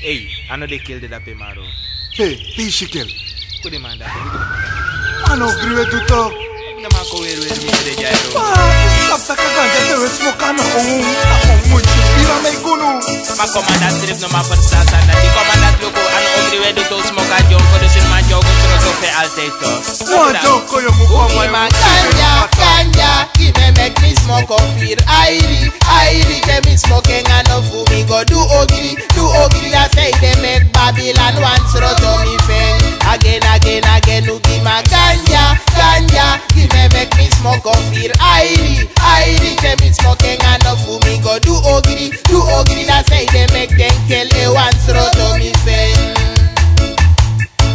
Hey, I know they killed it up in Maro. Hey, he she kill. Could man that? I know agree to talk. No man go where me the gyro. Stop the ganja to smoke on much. Ira me kunu. My commandant trip no man for the stars and the commandant logo and agree where to smoke a junk for the cinema jog to the pe altator. What don't go you go my ganja, give me make me smoke up fear. Airi, them is smoking and no fool me go do ogri that say they make Babylon once rot on me feng. Again, who give my ganja, give me make me smoke up fear. Airi, them is smoking and no fool me go do ogri that say they make them kill a once rot on me feng.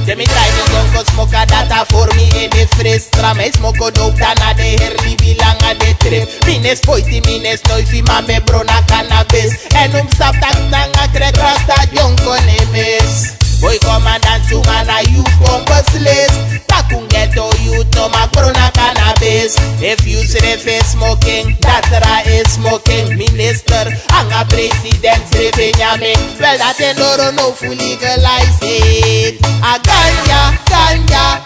Demi try me gon go smoke a data for me e de frestra. Me smoke o dope dana de herli bilang a de trip. Mines poiti mines noi fi mame brona cannabis. En stap tak nanga krek rasta jonko nemes. Boy commandant sumana youth compassless. Takung ghetto youth no mak brona cannabis. If you see the face smoking, datra is smoking. Minister, anga president revenyame. Well that endoro no full legalize it. A ganja,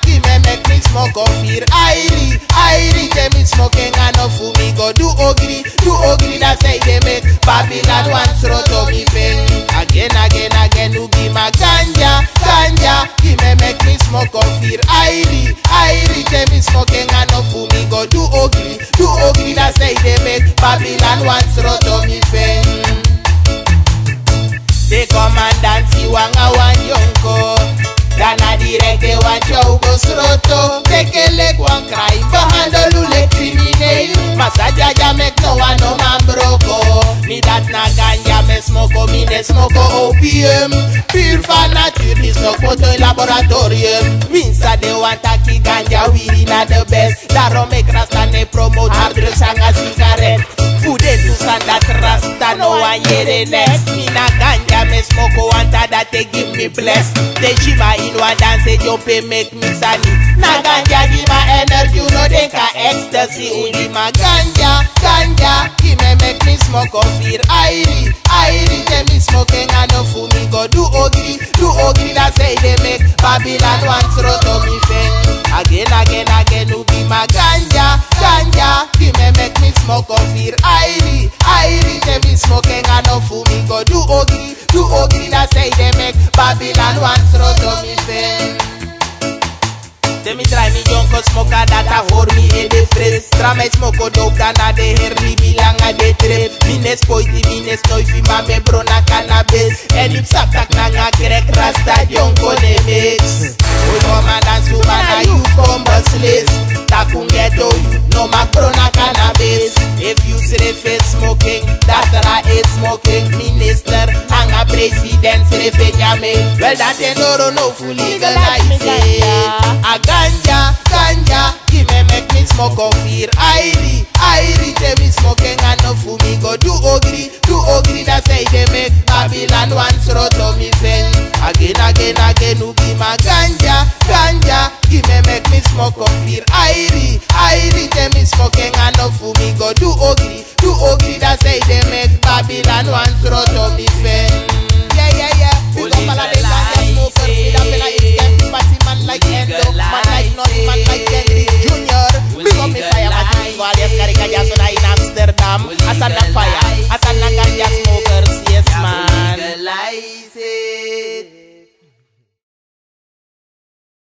give me make me smoke of fear. Airi, them is smoking and no fool me go do ogri that say they make Babylon once rot on me feng. Again, who give my ganja, give me make me smoke of fear. Airi, them is smoking and no fool me go do ogri that say they make Babylon once rot on me feng. The commandant si wanga wanyonko. Dana directe wan jogo sroto. Tekele kwan crime behandle le crimineel. Masaja ja make no one no man broko. Ni dat na ganja me smoko, mi ne smoko opium. Pure for nature, ni smoko to laboratorium. Minsa de want taki ganja, we na the best. Daro make rasta ne promote hard drugs and a cigarette. Food to standard rasta, no one hear the next. Me na ganja me smoko, wanta that they give me bless. They shima in one dance, jump make me sunny. Na ganja give my energy, no they ka ecstasy. Uni ma ganja, give me make me smoke of fear. Airi, them is smoking and no fool me go do ogri that say they make Babylon once rot on me feng. Again, who give my ganja, give me make me smoke of fear. Airi, them is smoking and no fool me go do ogri that say they make Babylon once rot on me feng. They me try me jonko smoke a data for me e de frestra. Me smoke o dope dana de herli bilang a de trip. Mines poiti mines noi fi mame brona cannabis. En ip sap tak nanga krek rasta jonko ne mix. We commandant sumana you compassless. Takung ghetto no mak brona cannabis. If you see the face smoking, datra is smoking. Minister, anga president revenyame. Well that endoro no full legalize it. Ganja, give me make me smoke of fear. Airi, them is smoking and no fool me go do ogri that say they make Babylon once rot on me feng. Again, who give my ganja, give me make me smoke of fear. Airi, them is smoking and no fool me go do ogri that say they make Babylon once rot on me feng. Yeah. We go follow the ganja smoker, we don't feel like it's getting passy man like Endo, man like Naughty, man like Kenny Junior. Big up me fire, man, Valias, Caricaya, so in Amsterdam. Asana